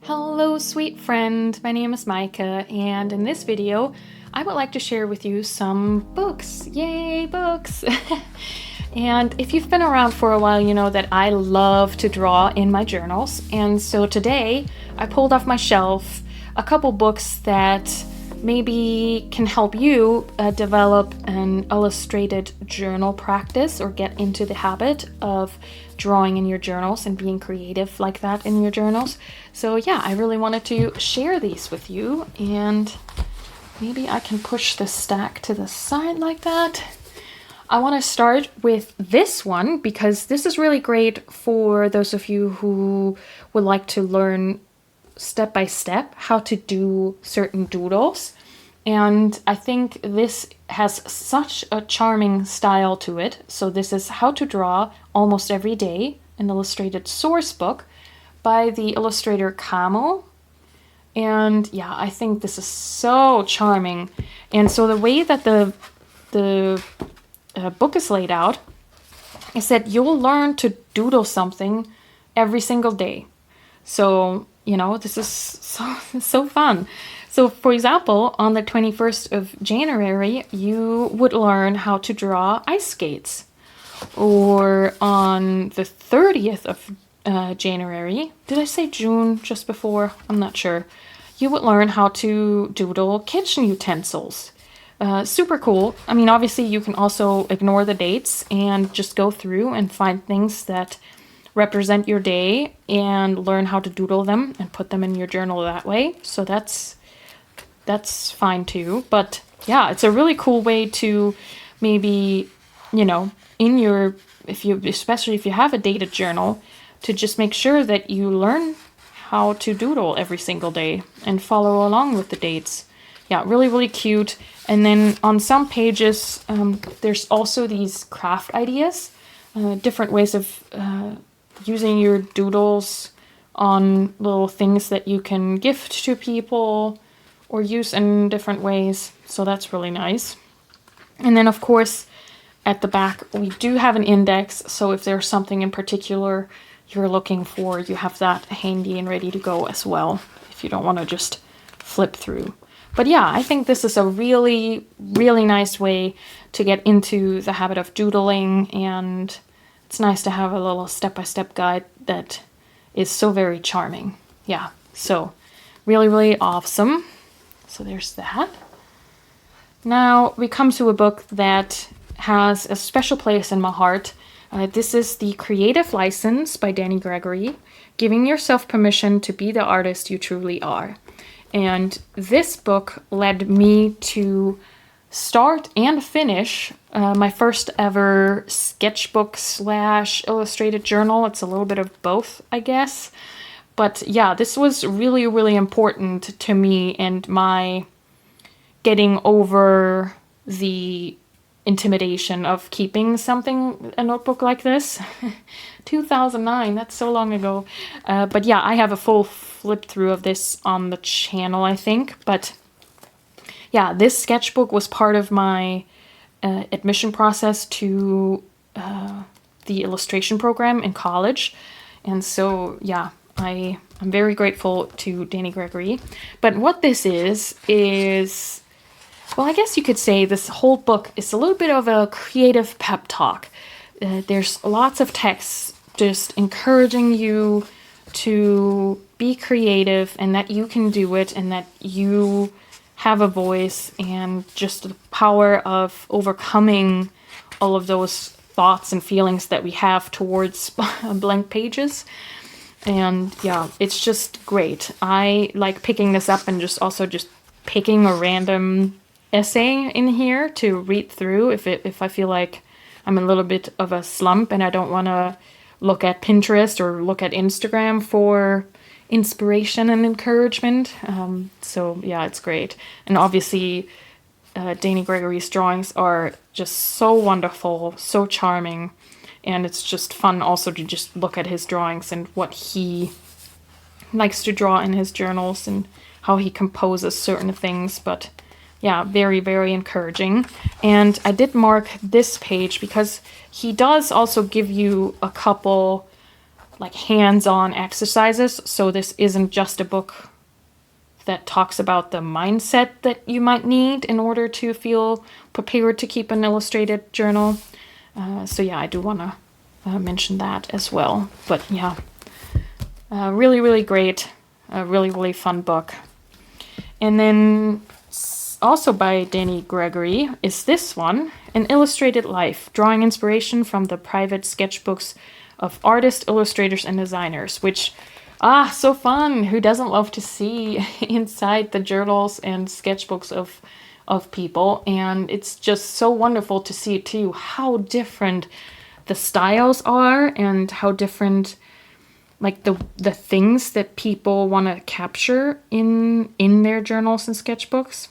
Hello, sweet friend. My name is Micah, and in this video, I would like to share with you some books. Yay, books! And if you've been around for a while, you know that I love to draw in my journals. And so today, I pulled off my shelf a couple books that maybe can help you develop an illustrated journal practice or get into the habit of drawing in your journals and being creative like that in your journals. So yeah, I really wanted to share these with you, and maybe I can push the stack to the side like that. I want to start with this one because this is really great for those of you who would like to learn step by step how to do certain doodles. And I think this has such a charming style to it. So this is How to Draw Almost Every Day, an illustrated source book by the illustrator Kamo. And yeah, I think this is so charming. And so the way that the book is laid out is that you'll learn to doodle something every single day. So, you know, this is so fun. So, for example, on the 21st of January, you would learn how to draw ice skates. Or on the 30th of January, did I say June just before? I'm not sure. You would learn how to doodle kitchen utensils. Super cool. I mean, obviously, you can also ignore the dates and just go through and find things that represent your day and learn how to doodle them and put them in your journal that way. So that's fine too. But yeah, it's a really cool way to maybe, you know, especially if you have a dated journal, to just make sure that you learn how to doodle every single day and follow along with the dates. Yeah, really, really cute. And then on some pages, there's also these craft ideas, different ways of using your doodles on little things that you can gift to people or use in different ways. So that's really nice. And then, of course, at the back, we do have an index. So if there's something in particular you're looking for, you have that handy and ready to go as well, if you don't want to just flip through. But yeah, I think this is a really, really nice way to get into the habit of doodling, and it's nice to have a little step-by-step guide that is so very charming. Yeah, so really, really awesome. So there's that. Now we come to a book that has a special place in my heart. This is The Creative License by Gregory, Giving Yourself Permission to Be the Artist You Truly Are. And this book led me to start and finish my first ever sketchbook / illustrated journal. It's a little bit of both, I guess. But yeah, this was really, really important to me and my getting over the intimidation of keeping a notebook like this. 2009, that's so long ago. But yeah, I have a full flip through of this on the channel, I think. But yeah, this sketchbook was part of my admission process to the illustration program in college. And so, yeah, I'm very grateful to Gregory. But what this is, well, I guess you could say this whole book is a little bit of a creative pep talk. There's lots of texts just encouraging you to be creative and that you can do it and that you have a voice, and just the power of overcoming all of those thoughts and feelings that we have towards blank pages. And yeah, it's just great. I like picking this up and just picking a random essay in here to read through if I feel like I'm in a little bit of a slump and I don't want to look at Pinterest or look at Instagram for inspiration and encouragement. So yeah, it's great. And obviously Gregory's drawings are just so wonderful, so charming, and it's just fun also to just look at his drawings and what he likes to draw in his journals and how he composes certain things. But yeah, very, very encouraging. And I did mark this page because he does also give you a couple like hands-on exercises. So this isn't just a book that talks about the mindset that you might need in order to feel prepared to keep an illustrated journal. So yeah, I do want to mention that as well. But yeah, really, really great. A really, really fun book. And then also by Danny Gregory is this one, An Illustrated Life, drawing inspiration from the private sketchbooks of artists, illustrators, and designers, which, so fun. Who doesn't love to see inside the journals and sketchbooks of people? And it's just so wonderful to see too how different the styles are and how different like the things that people want to capture in their journals and sketchbooks.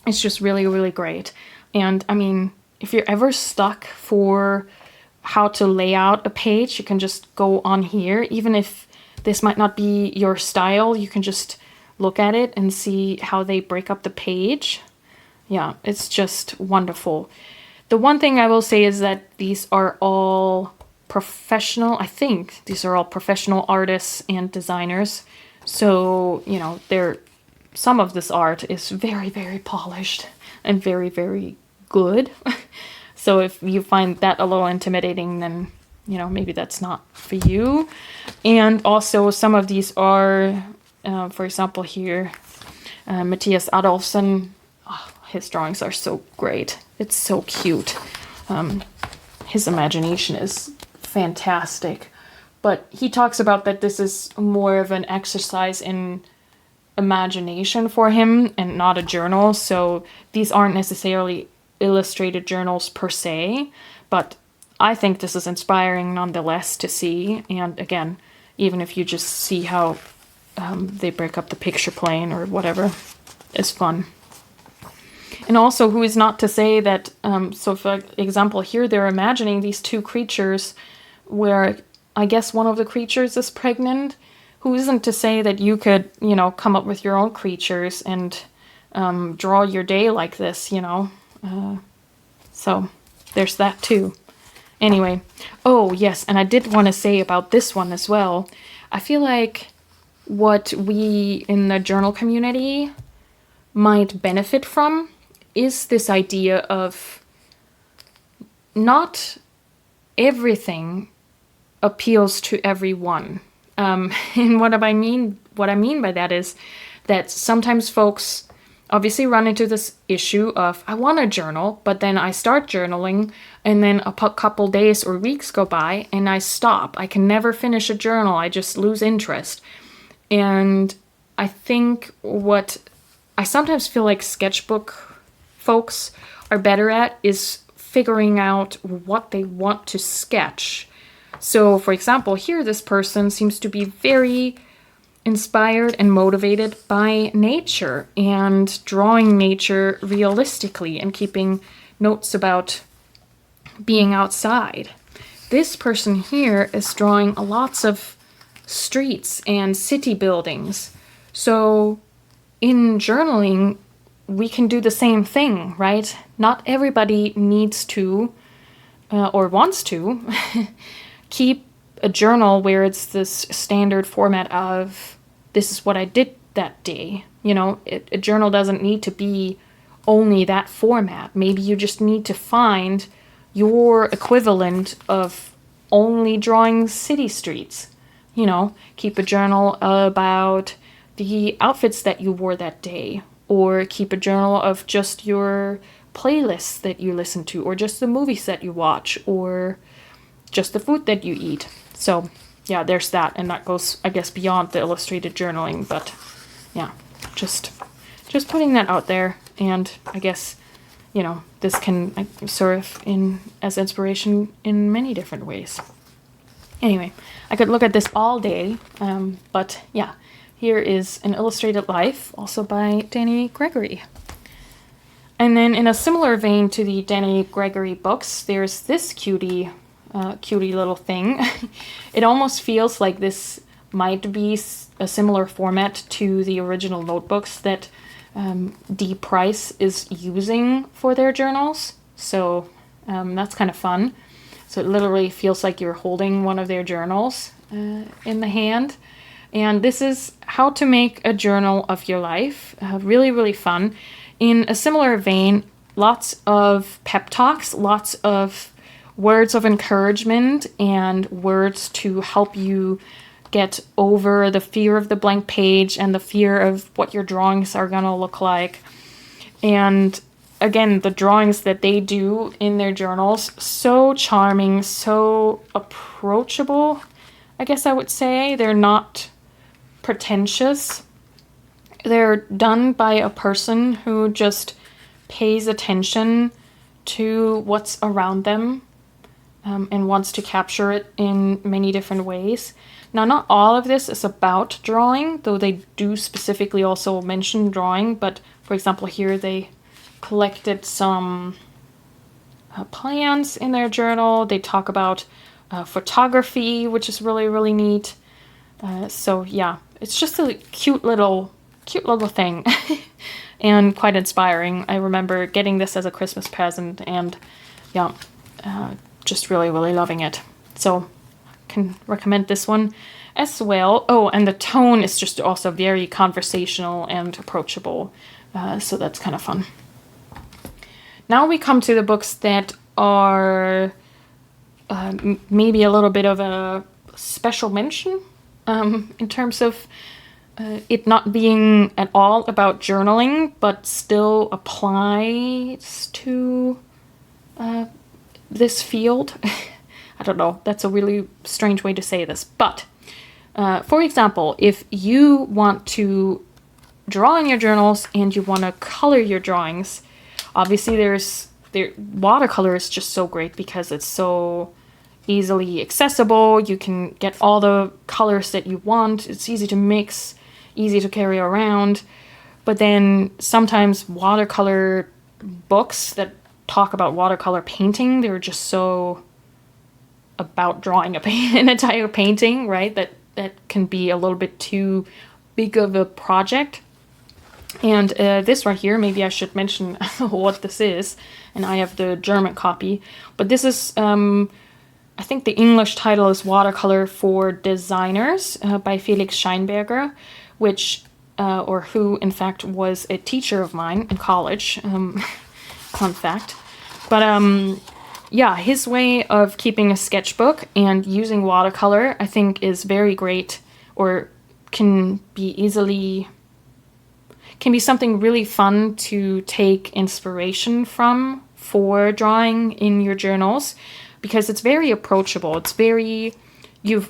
It's just really, really great. And I mean, if you're ever stuck for how to lay out a page, you can just go on here. Even if this might not be your style, you can just look at it and see how they break up the page. Yeah, it's just wonderful. The one thing I will say is that these are all professional. I think these are all professional artists and designers. So, you know, some of this art is very, very polished and very, very good. So if you find that a little intimidating, then, you know, maybe that's not for you. And also some of these are, for example, here, Matthias Adolfsson. Oh, his drawings are so great. It's so cute. His imagination is fantastic. But he talks about that this is more of an exercise in imagination for him and not a journal. So these aren't necessarily illustrated journals per se, but I think this is inspiring nonetheless to see. And again, even if you just see how they break up the picture plane or whatever, it's fun. And also, who is not to say that, so for example, here they're imagining these two creatures where I guess one of the creatures is pregnant. Who isn't to say that you could, you know, come up with your own creatures and draw your day like this, you know. So there's that too. Anyway, oh yes, and I did want to say about this one as well. I feel like what we in the journal community might benefit from is this idea of not everything appeals to everyone. And what I mean by that is that sometimes folks obviously run into this issue of, I want a journal, but then I start journaling and then a couple days or weeks go by and I stop. I can never finish a journal. I just lose interest. And I think what I sometimes feel like sketchbook folks are better at is figuring out what they want to sketch. So, for example, here this person seems to be very inspired and motivated by nature and drawing nature realistically and keeping notes about being outside. This person here is drawing lots of streets and city buildings. So in journaling, we can do the same thing, right? Not everybody needs to or wants to keep a journal where it's this standard format of this is what I did that day. You know, a journal doesn't need to be only that format. Maybe you just need to find your equivalent of only drawing city streets. You know, keep a journal about the outfits that you wore that day, or keep a journal of just your playlists that you listen to, or just the movies that you watch, or just the food that you eat. So yeah, there's that, and that goes, I guess, beyond the illustrated journaling, but yeah, just putting that out there. And I guess, you know, this can serve as inspiration in many different ways. Anyway, I could look at this all day, but yeah, here is An Illustrated Life, also by Danny Gregory. And then in a similar vein to the Danny Gregory books, there's this cutie little thing. It almost feels like this might be a similar format to the original notebooks that Dee Price is using for their journals. So that's kind of fun. So it literally feels like you're holding one of their journals. in the hand. And this is how to make a journal of your life. Really, really fun. In a similar vein, lots of pep talks, lots of words of encouragement and words to help you get over the fear of the blank page and the fear of what your drawings are going to look like. And again, the drawings that they do in their journals, so charming, so approachable, I guess I would say. They're not pretentious. They're done by a person who just pays attention to what's around them and wants to capture it in many different ways. Now, not all of this is about drawing, though they do specifically also mention drawing. But for example, here they collected some plants in their journal. They talk about photography, which is really, really neat. So yeah, it's just a cute little thing and quite inspiring. I remember getting this as a Christmas present and yeah, just really, really loving it. So can recommend this one as well. Oh, and the tone is just also very conversational and approachable. So that's kind of fun. Now we come to the books that are maybe a little bit of a special mention in terms of it not being at all about journaling, but still applies to this field. I don't know, that's a really strange way to say this. But, for example, if you want to draw in your journals and you want to color your drawings, obviously watercolor is just so great because it's so easily accessible. You can get all the colors that you want. It's easy to mix, easy to carry around. But then sometimes watercolor books that talk about watercolor painting, they're just so about drawing an entire painting, right? That can be a little bit too big of a project. And this right here, maybe I should mention what this is. And I have the German copy. But this is, I think the English title is Watercolor for Designers by Felix Scheinberger, who in fact was a teacher of mine in college. Fun fact. But yeah, his way of keeping a sketchbook and using watercolor, I think, is very great, or can be something really fun to take inspiration from for drawing in your journals, because it's very approachable. It's very, you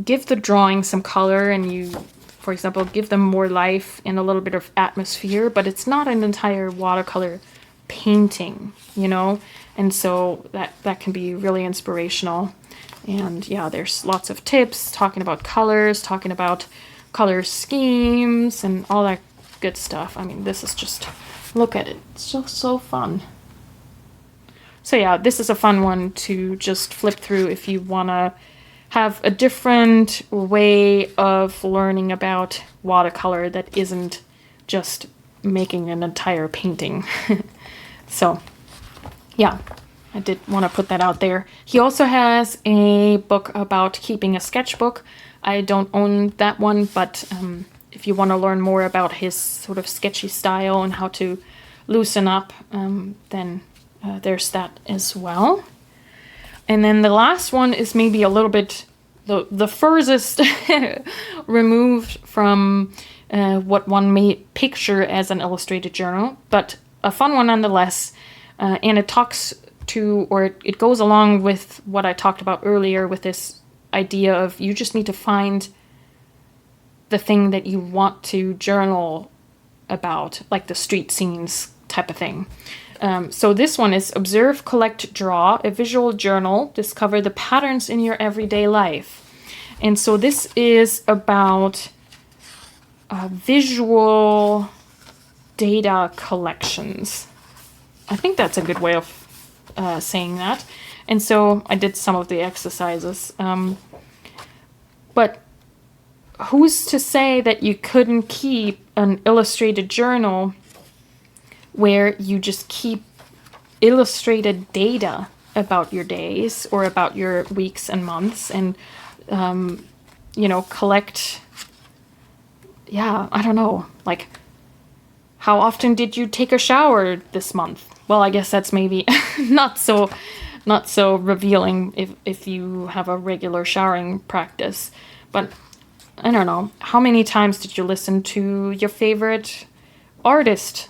give the drawing some color and you, for example, give them more life and a little bit of atmosphere, but it's not an entire watercolor painting, you know? And so that can be really inspirational. And yeah, there's lots of tips talking about colors, talking about color schemes and all that good stuff. I mean, this is just, look at it. It's so fun. So yeah, this is a fun one to just flip through if you want to have a different way of learning about watercolor that isn't just making an entire painting. So yeah, I did want to put that out there. He also has a book about keeping a sketchbook. I don't own that one, but if you want to learn more about his sort of sketchy style and how to loosen up, then there's that as well. And then the last one is maybe a little bit the furthest removed from what one may picture as an illustrated journal, but a fun one nonetheless. And it talks to, or it goes along with what I talked about earlier with this idea of you just need to find the thing that you want to journal about, like the street scenes type of thing. So this one is Observe, Collect, Draw, a visual journal. Discover the patterns in your everyday life. And so this is about visual data collections. I think that's a good way of saying that. And so I did some of the exercises. But who's to say that you couldn't keep an illustrated journal where you just keep illustrated data about your days or about your weeks and months, and collect, yeah, I don't know, like, how often did you take a shower this month? Well, I guess that's maybe not so revealing if you have a regular showering practice. But I don't know, how many times did you listen to your favorite artist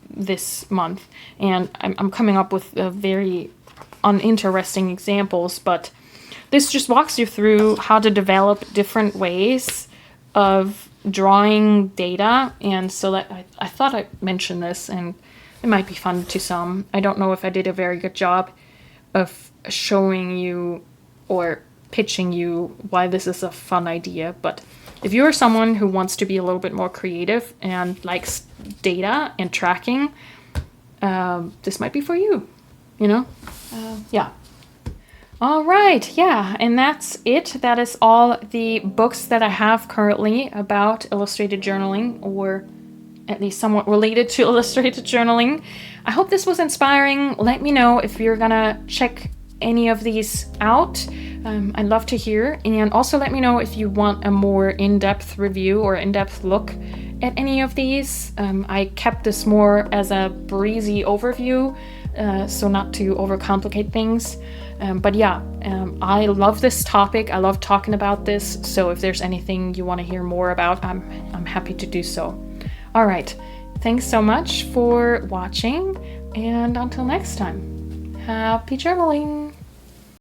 this month? And I'm coming up with very uninteresting examples, but this just walks you through how to develop different ways of drawing data. And so that I thought I'd mention this, and it might be fun to some. I don't know if I did a very good job of showing you or pitching you why this is a fun idea, but if you're someone who wants to be a little bit more creative and likes data and tracking, this might be for you, yeah. All right, yeah, and that's it. That is all the books that I have currently about illustrated journaling, or at least somewhat related to illustrated journaling. I hope this was inspiring. Let me know if you're gonna check any of these out. I'd love to hear. And also let me know if you want a more in-depth review or in-depth look at any of these. I kept this more as a breezy overview, so not to overcomplicate things. But yeah, I love this topic. I love talking about this. So if there's anything you want to hear more about, I'm happy to do so. All right. Thanks so much for watching. And until next time, happy journaling.